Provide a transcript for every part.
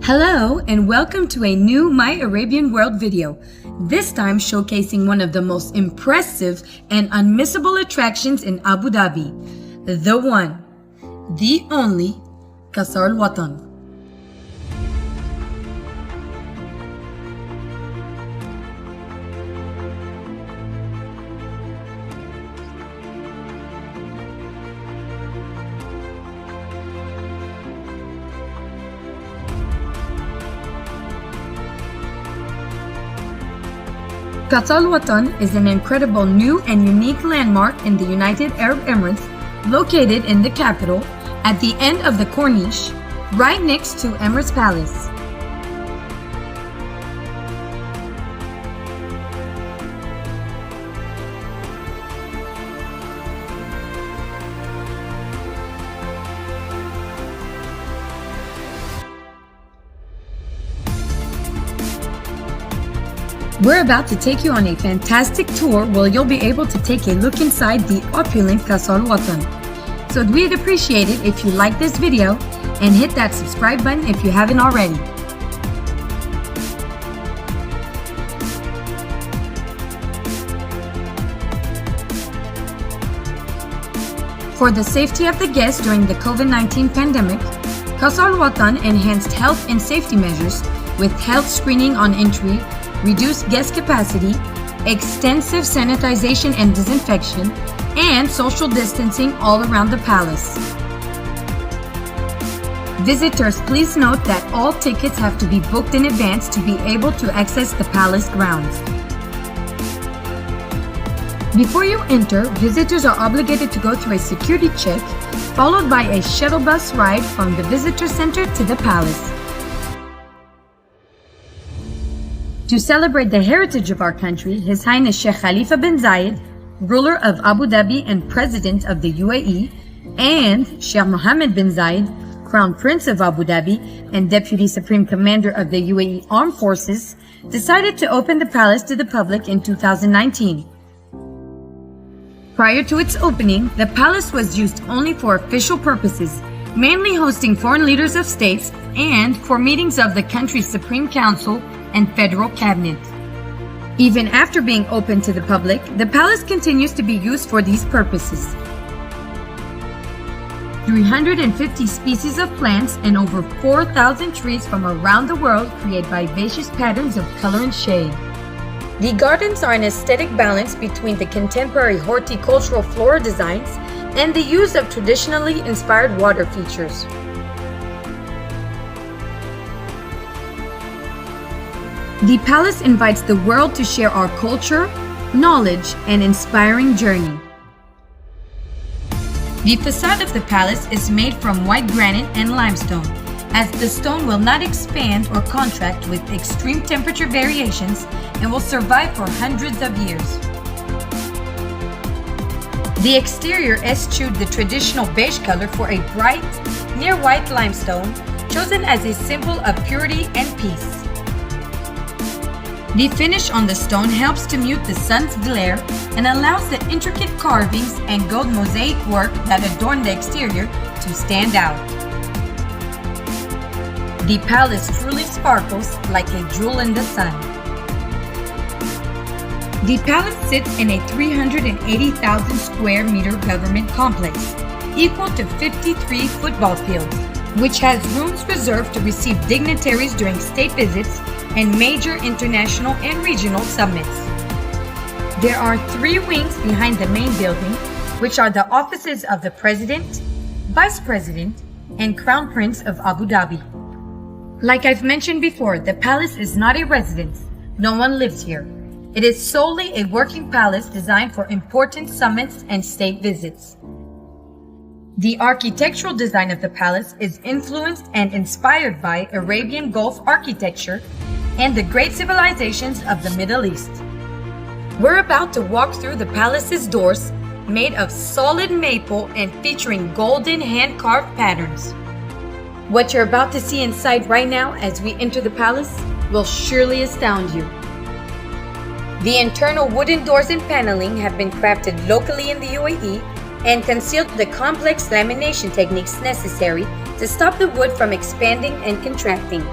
Hello and welcome to a new My Arabian World video, this time showcasing one of the most impressive and unmissable attractions in Abu Dhabi, the one, the only, Qasr al Watan. Qasr al Watan is an incredible new and unique landmark in the United Arab Emirates, located in the capital, at the end of the Corniche, right next to Emirates Palace. We're about to take you on a fantastic tour where you'll be able to take a look inside the opulent Qasr al Watan. So we'd appreciate it if you like this video and hit that subscribe button if you haven't already. For the safety of the guests during the COVID-19 pandemic, Qasr al Watan enhanced health and safety measures with health screening on entry, reduced guest capacity, extensive sanitization and disinfection, and social distancing all around the palace. Visitors, please note that all tickets have to be booked in advance to be able to access the palace grounds. Before you enter, visitors are obligated to go through a security check, followed by a shuttle bus ride from the visitor center to the palace. To celebrate the heritage of our country, His Highness Sheikh Khalifa bin Zayed, ruler of Abu Dhabi and President of the UAE, and Sheikh Mohammed bin Zayed, Crown Prince of Abu Dhabi and Deputy Supreme Commander of the UAE Armed Forces, decided to open the palace to the public in 2019. Prior to its opening, the palace was used only for official purposes, mainly hosting foreign leaders of states and for meetings of the country's Supreme Council and federal cabinet. Even after being open to the public, the palace continues to be used for these purposes. 350 species of plants and over 4,000 trees from around the world create vivacious patterns of color and shade. The gardens are an aesthetic balance between the contemporary horticultural floral designs and the use of traditionally inspired water features. The palace invites the world to share our culture, knowledge, and inspiring journey. The facade of the palace is made from white granite and limestone, as the stone will not expand or contract with extreme temperature variations and will survive for hundreds of years. The exterior eschewed the traditional beige color for a bright, near white limestone, chosen as a symbol of purity and peace. The finish on the stone helps to mute the sun's glare and allows the intricate carvings and gold mosaic work that adorn the exterior to stand out. The palace truly sparkles like a jewel in the sun. The palace sits in a 380,000 square meter government complex, equal to 53 football fields, which has rooms reserved to receive dignitaries during state visits and major international and regional summits. There are 3 wings behind the main building, which are the offices of the President, Vice President, and Crown Prince of Abu Dhabi. Like I've mentioned before, the palace is not a residence. No one lives here. It is solely a working palace designed for important summits and state visits. The architectural design of the palace is influenced and inspired by Arabian Gulf architecture and the great civilizations of the Middle East. We're about to walk through the palace's doors, made of solid maple and featuring golden hand-carved patterns. What you're about to see inside right now as we enter the palace will surely astound you. The internal wooden doors and paneling have been crafted locally in the UAE and conceal the complex lamination techniques necessary to stop the wood from expanding and contracting.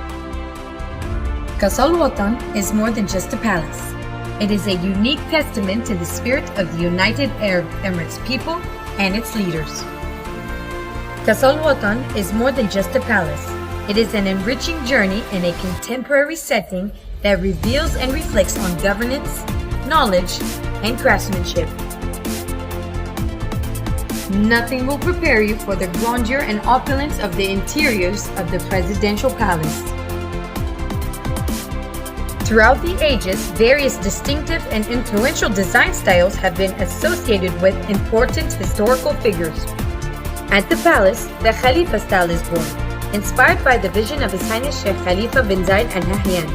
Qasr Al Watan is more than just a palace. It is a unique testament to the spirit of the United Arab Emirates people and its leaders. Qasr Al Watan is more than just a palace. It is an enriching journey in a contemporary setting that reveals and reflects on governance, knowledge, and craftsmanship. Nothing will prepare you for the grandeur and opulence of the interiors of the presidential palace. Throughout the ages, various distinctive and influential design styles have been associated with important historical figures. At the palace, the Khalifa style is born, inspired by the vision of His Highness Sheikh Khalifa bin Zayed Al Nahyan.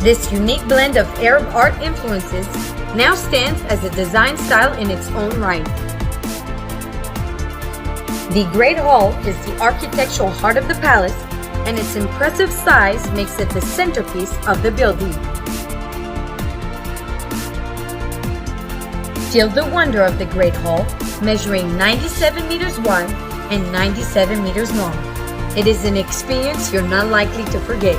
This unique blend of Arab art influences now stands as a design style in its own right. The Great Hall is the architectural heart of the palace, and its impressive size makes it the centerpiece of the building. Feel the wonder of the Great Hall, measuring 97 meters wide and 97 meters long. It is an experience you're not likely to forget.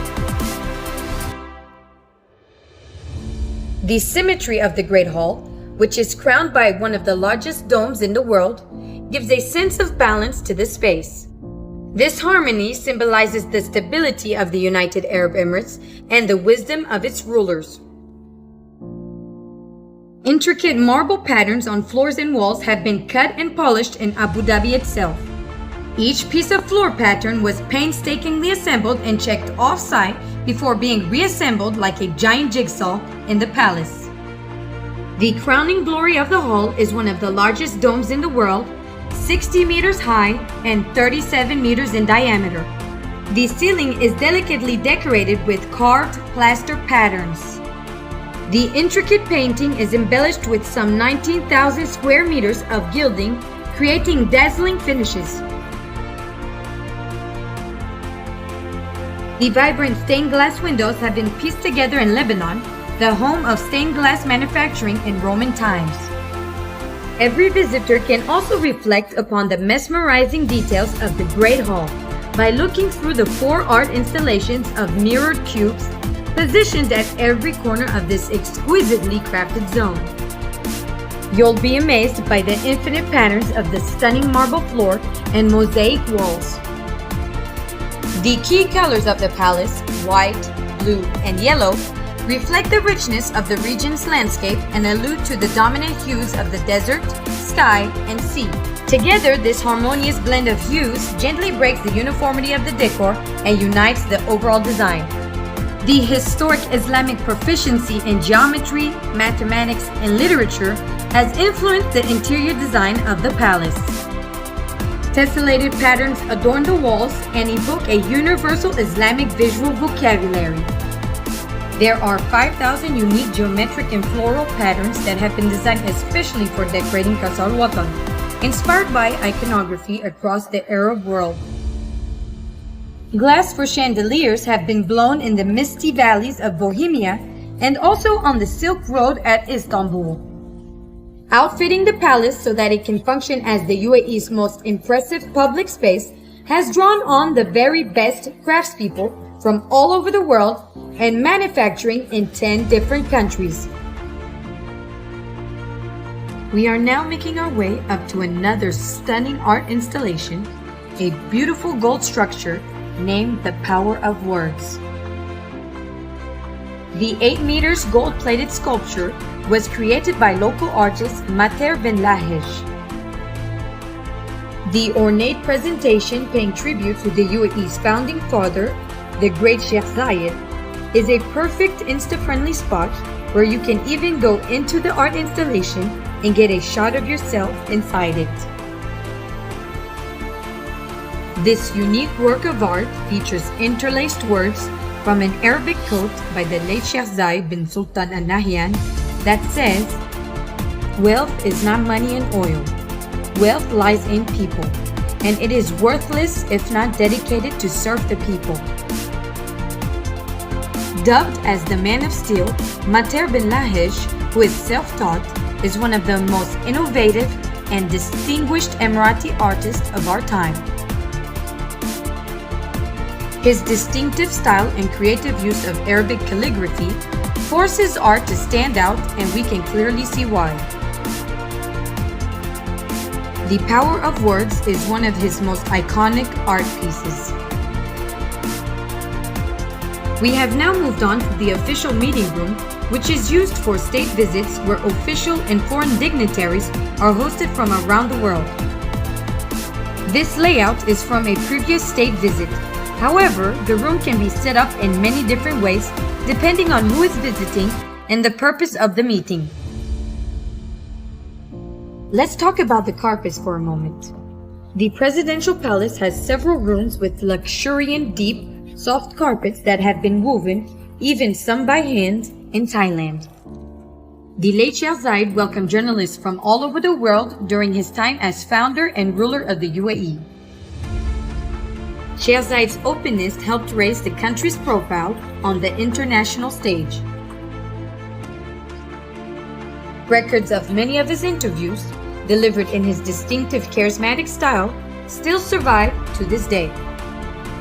The symmetry of the Great Hall, which is crowned by one of the largest domes in the world, gives a sense of balance to the space. This harmony symbolizes the stability of the United Arab Emirates and the wisdom of its rulers. Intricate marble patterns on floors and walls have been cut and polished in Abu Dhabi itself. Each piece of floor pattern was painstakingly assembled and checked off-site before being reassembled like a giant jigsaw in the palace. The crowning glory of the hall is one of the largest domes in the world, 60 meters high and 37 meters in diameter. The ceiling is delicately decorated with carved plaster patterns. The intricate painting is embellished with some 19,000 square meters of gilding, creating dazzling finishes. The vibrant stained glass windows have been pieced together in Lebanon, the home of stained glass manufacturing in Roman times. Every visitor can also reflect upon the mesmerizing details of the Great Hall by looking through the 4 art installations of mirrored cubes positioned at every corner of this exquisitely crafted zone. You'll be amazed by the infinite patterns of the stunning marble floor and mosaic walls. The key colors of the palace, white, blue, and yellow, reflect the richness of the region's landscape and allude to the dominant hues of the desert, sky, and sea. Together, this harmonious blend of hues gently breaks the uniformity of the decor and unites the overall design. The historic Islamic proficiency in geometry, mathematics, and literature has influenced the interior design of the palace. Tessellated patterns adorn the walls and evoke a universal Islamic visual vocabulary. There are 5,000 unique geometric and floral patterns that have been designed especially for decorating Qasr Al Watan, inspired by iconography across the Arab world. Glass for chandeliers have been blown in the misty valleys of Bohemia and also on the Silk Road at Istanbul. Outfitting the palace so that it can function as the UAE's most impressive public space has drawn on the very best craftspeople from all over the world and manufacturing in 10 different countries. We are now making our way up to another stunning art installation, a beautiful gold structure named The Power of Words. The 8 meters gold-plated sculpture was created by local artist Mater Ben Lahej. The ornate presentation paying tribute to the UAE's founding father, the great Sheikh Zayed, is a perfect Insta-friendly spot where you can even go into the art installation and get a shot of yourself inside it. This unique work of art features interlaced words from an Arabic quote by the late Sheikh Zayed bin Sultan Al Nahyan that says, "Wealth is not money and oil. Wealth lies in people, and it is worthless if not dedicated to serve the people." Dubbed as the Man of Steel, Mater Ben Lahej, who is self-taught, is one of the most innovative and distinguished Emirati artists of our time. His distinctive style and creative use of Arabic calligraphy forces art to stand out, and we can clearly see why. The Power of Words is one of his most iconic art pieces. We have now moved on to the official meeting room, which is used for state visits where official and foreign dignitaries are hosted from around the world. This layout is from a previous state visit. However, the room can be set up in many different ways depending on who is visiting and the purpose of the meeting. Let's talk about the carpets for a moment. The presidential palace has several rooms with luxuriant, deep, soft carpets that have been woven, even some by hand, in Thailand. The late Sheikh Zayed welcomed journalists from all over the world during his time as founder and ruler of the UAE. Sheikh Zayed's openness helped raise the country's profile on the international stage. Records of many of his interviews, delivered in his distinctive charismatic style, still survive to this day.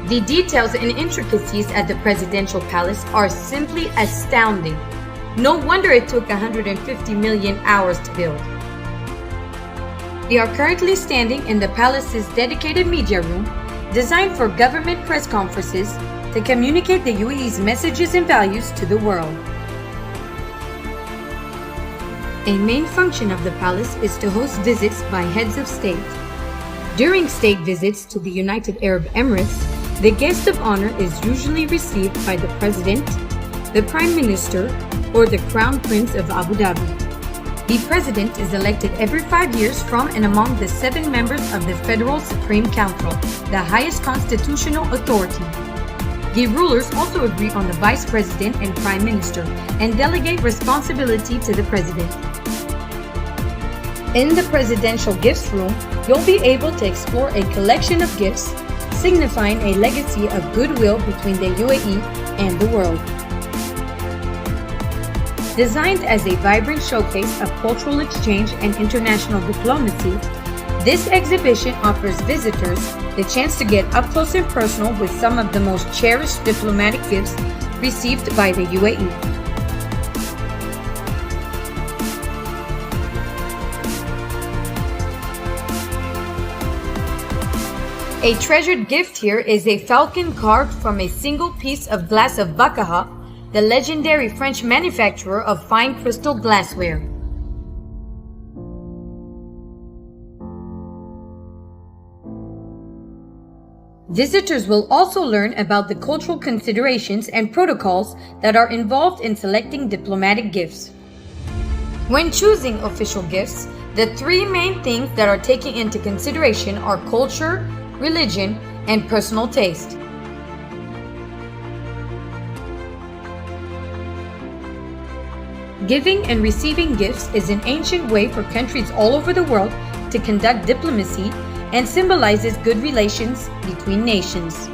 The details and intricacies at the presidential palace are simply astounding. No wonder it took 150 million hours to build. We are currently standing in the palace's dedicated media room, designed for government press conferences to communicate the UAE's messages and values to the world. A main function of the palace is to host visits by heads of state. During state visits to the United Arab Emirates, the guest of honor is usually received by the President, the Prime Minister, or the Crown Prince of Abu Dhabi. The President is elected every 5 years from and among the 7 members of the Federal Supreme Council, the highest constitutional authority. The rulers also agree on the Vice President and Prime Minister and delegate responsibility to the President. In the Presidential Gifts Room, you'll be able to explore a collection of gifts signifying a legacy of goodwill between the UAE and the world. Designed as a vibrant showcase of cultural exchange and international diplomacy, this exhibition offers visitors the chance to get up close and personal with some of the most cherished diplomatic gifts received by the UAE. A treasured gift here is a falcon carved from a single piece of glass of Baccarat, the legendary French manufacturer of fine crystal glassware. Visitors will also learn about the cultural considerations and protocols that are involved in selecting diplomatic gifts. When choosing official gifts, the 3 main things that are taken into consideration are culture, religion, and personal taste. Giving and receiving gifts is an ancient way for countries all over the world to conduct diplomacy and symbolizes good relations between nations.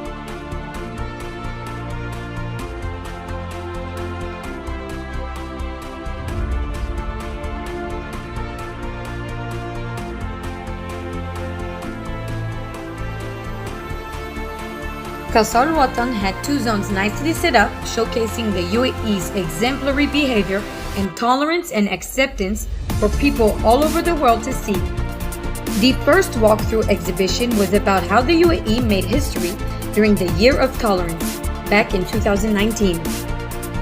Qasr Al Watan had 2 zones nicely set up, showcasing the UAE's exemplary behavior and tolerance and acceptance for people all over the world to see. The first walkthrough exhibition was about how the UAE made history during the Year of Tolerance, back in 2019.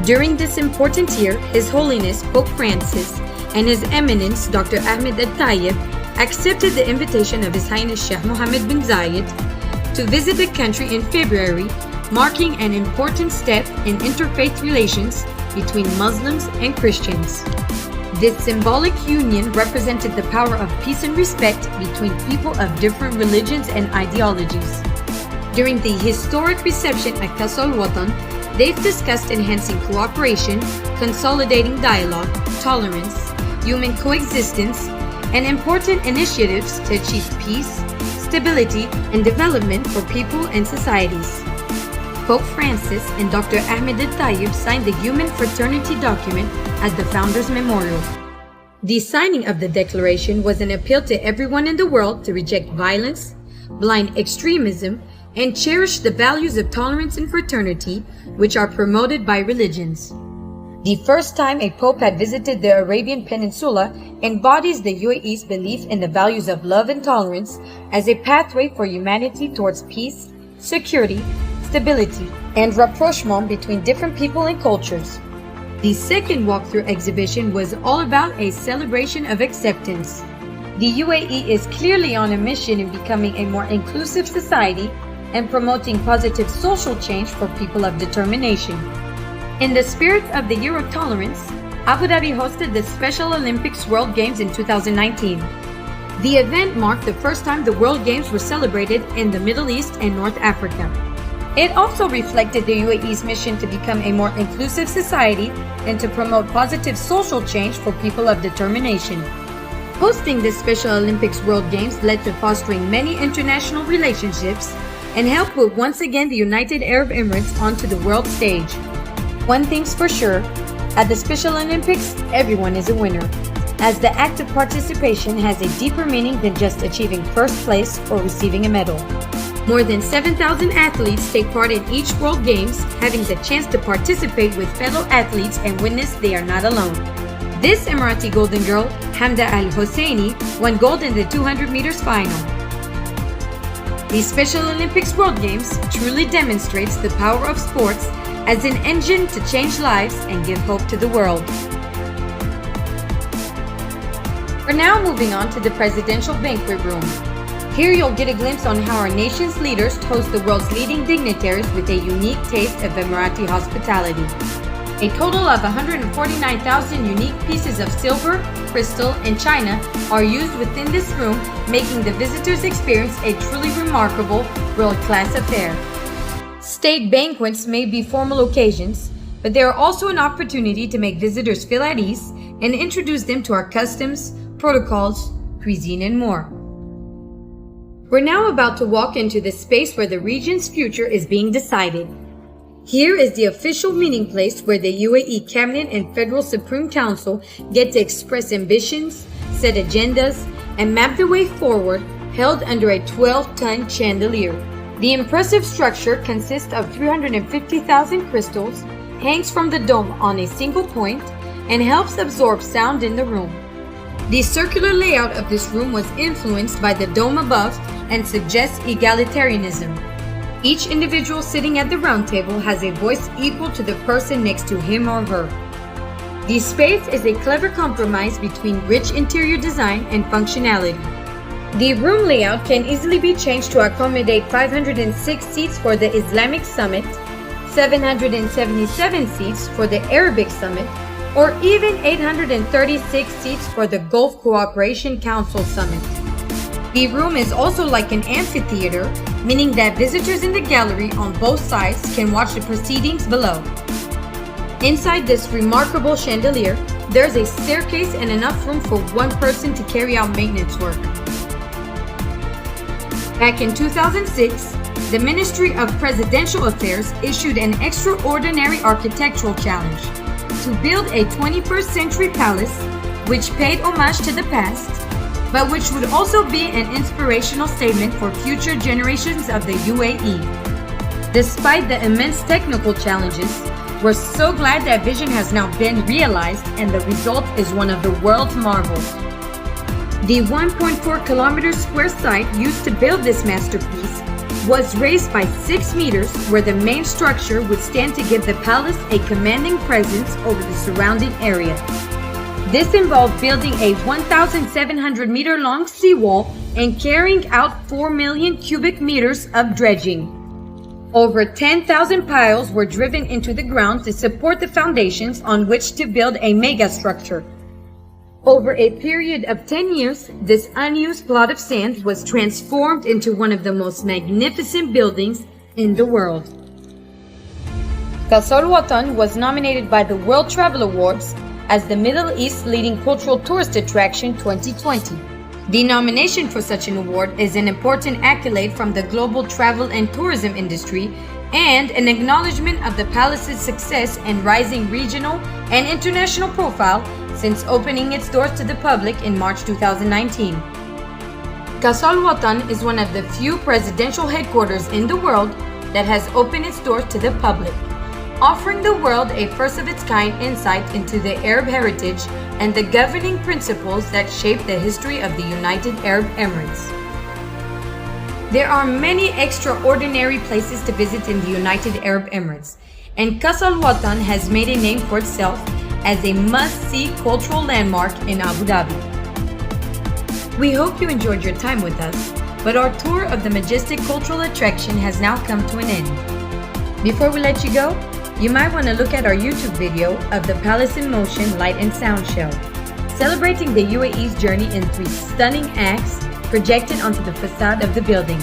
During this important year, His Holiness Pope Francis and His Eminence Dr. Ahmed Al-Tayyib accepted the invitation of His Highness Sheikh Mohammed bin Zayed to visit the country in February, marking an important step in interfaith relations between Muslims and Christians. This symbolic union represented the power of peace and respect between people of different religions and ideologies. During the historic reception at Qasr Al Watan, they've discussed enhancing cooperation, consolidating dialogue, tolerance, human coexistence, and important initiatives to achieve peace, stability, and development for people and societies. Pope Francis and Dr. Ahmed Al-Tayyib signed the Human Fraternity document at the Founders Memorial. The signing of the declaration was an appeal to everyone in the world to reject violence, blind extremism, and cherish the values of tolerance and fraternity, which are promoted by religions. The first time a pope had visited the Arabian Peninsula embodies the UAE's belief in the values of love and tolerance as a pathway for humanity towards peace, security, stability, and rapprochement between different people and cultures. The second walkthrough exhibition was all about a celebration of acceptance. The UAE is clearly on a mission in becoming a more inclusive society and promoting positive social change for people of determination. In the spirit of the Year of Tolerance, Abu Dhabi hosted the Special Olympics World Games in 2019. The event marked the first time the World Games were celebrated in the Middle East and North Africa. It also reflected the UAE's mission to become a more inclusive society and to promote positive social change for people of determination. Hosting the Special Olympics World Games led to fostering many international relationships and helped put once again the United Arab Emirates onto the world stage. One thing's for sure, at the Special Olympics, everyone is a winner, as the act of participation has a deeper meaning than just achieving first place or receiving a medal. More than 7,000 athletes take part in each World Games, having the chance to participate with fellow athletes and witness they are not alone. This Emirati Golden Girl, Hamda Al Hosseini, won gold in the 200 meters final. The Special Olympics World Games truly demonstrates the power of sports as an engine to change lives and give hope to the world. We're now moving on to the Presidential Banquet Room. Here you'll get a glimpse on how our nation's leaders host the world's leading dignitaries with a unique taste of Emirati hospitality. A total of 149,000 unique pieces of silver, crystal, and china are used within this room, making the visitor's experience a truly remarkable, world-class affair. State banquets may be formal occasions, but they are also an opportunity to make visitors feel at ease and introduce them to our customs, protocols, cuisine, and more. We're now about to walk into the space where the region's future is being decided. Here is the official meeting place where the UAE Cabinet and Federal Supreme Council get to express ambitions, set agendas, and map the way forward, held under a 12-ton chandelier. The impressive structure consists of 350,000 crystals, hangs from the dome on a single point, and helps absorb sound in the room. The circular layout of this room was influenced by the dome above and suggests egalitarianism. Each individual sitting at the round table has a voice equal to the person next to him or her. The space is a clever compromise between rich interior design and functionality. The room layout can easily be changed to accommodate 506 seats for the Islamic Summit, 777 seats for the Arabic Summit, or even 836 seats for the Gulf Cooperation Council Summit. The room is also like an amphitheater, meaning that visitors in the gallery on both sides can watch the proceedings below. Inside this remarkable chandelier, there's a staircase and enough room for one person to carry out maintenance work. Back in 2006, the Ministry of Presidential Affairs issued an extraordinary architectural challenge to build a 21st century palace which paid homage to the past, but which would also be an inspirational statement for future generations of the UAE. Despite the immense technical challenges, we're so glad that vision has now been realized and the result is one of the world's marvels. The 1.4 kilometer square site used to build this masterpiece was raised by 6 meters, where the main structure would stand to give the palace a commanding presence over the surrounding area. This involved building a 1,700 meter long seawall and carrying out 4 million cubic meters of dredging. Over 10,000 piles were driven into the ground to support the foundations on which to build a megastructure. Over a period of 10 years, this unused plot of sand was transformed into one of the most magnificent buildings in the world. QASR Al Watan was nominated by the World Travel Awards as the Middle East's leading cultural tourist attraction 2020. The nomination for such an award is an important accolade from the global travel and tourism industry and an acknowledgement of the palace's success and rising regional and international profile since opening its doors to the public in March 2019. Qasr Al Watan is one of the few presidential headquarters in the world that has opened its doors to the public, offering the world a first-of-its-kind insight into the Arab heritage and the governing principles that shape the history of the United Arab Emirates. There are many extraordinary places to visit in the United Arab Emirates, and Qasr Al Watan has made a name for itself as a must-see cultural landmark in Abu Dhabi. We hope you enjoyed your time with us, but our tour of the majestic cultural attraction has now come to an end. Before we let you go, you might want to look at our YouTube video of the Palace in Motion Light and Sound Show, celebrating the UAE's journey in 3 stunning acts projected onto the facade of the building.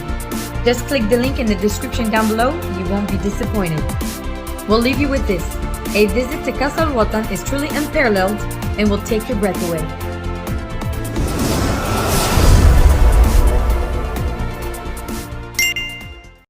Just click the link in the description down below, you won't be disappointed. We'll leave you with this: a visit to Qasr Al Watan is truly unparalleled and will take your breath away.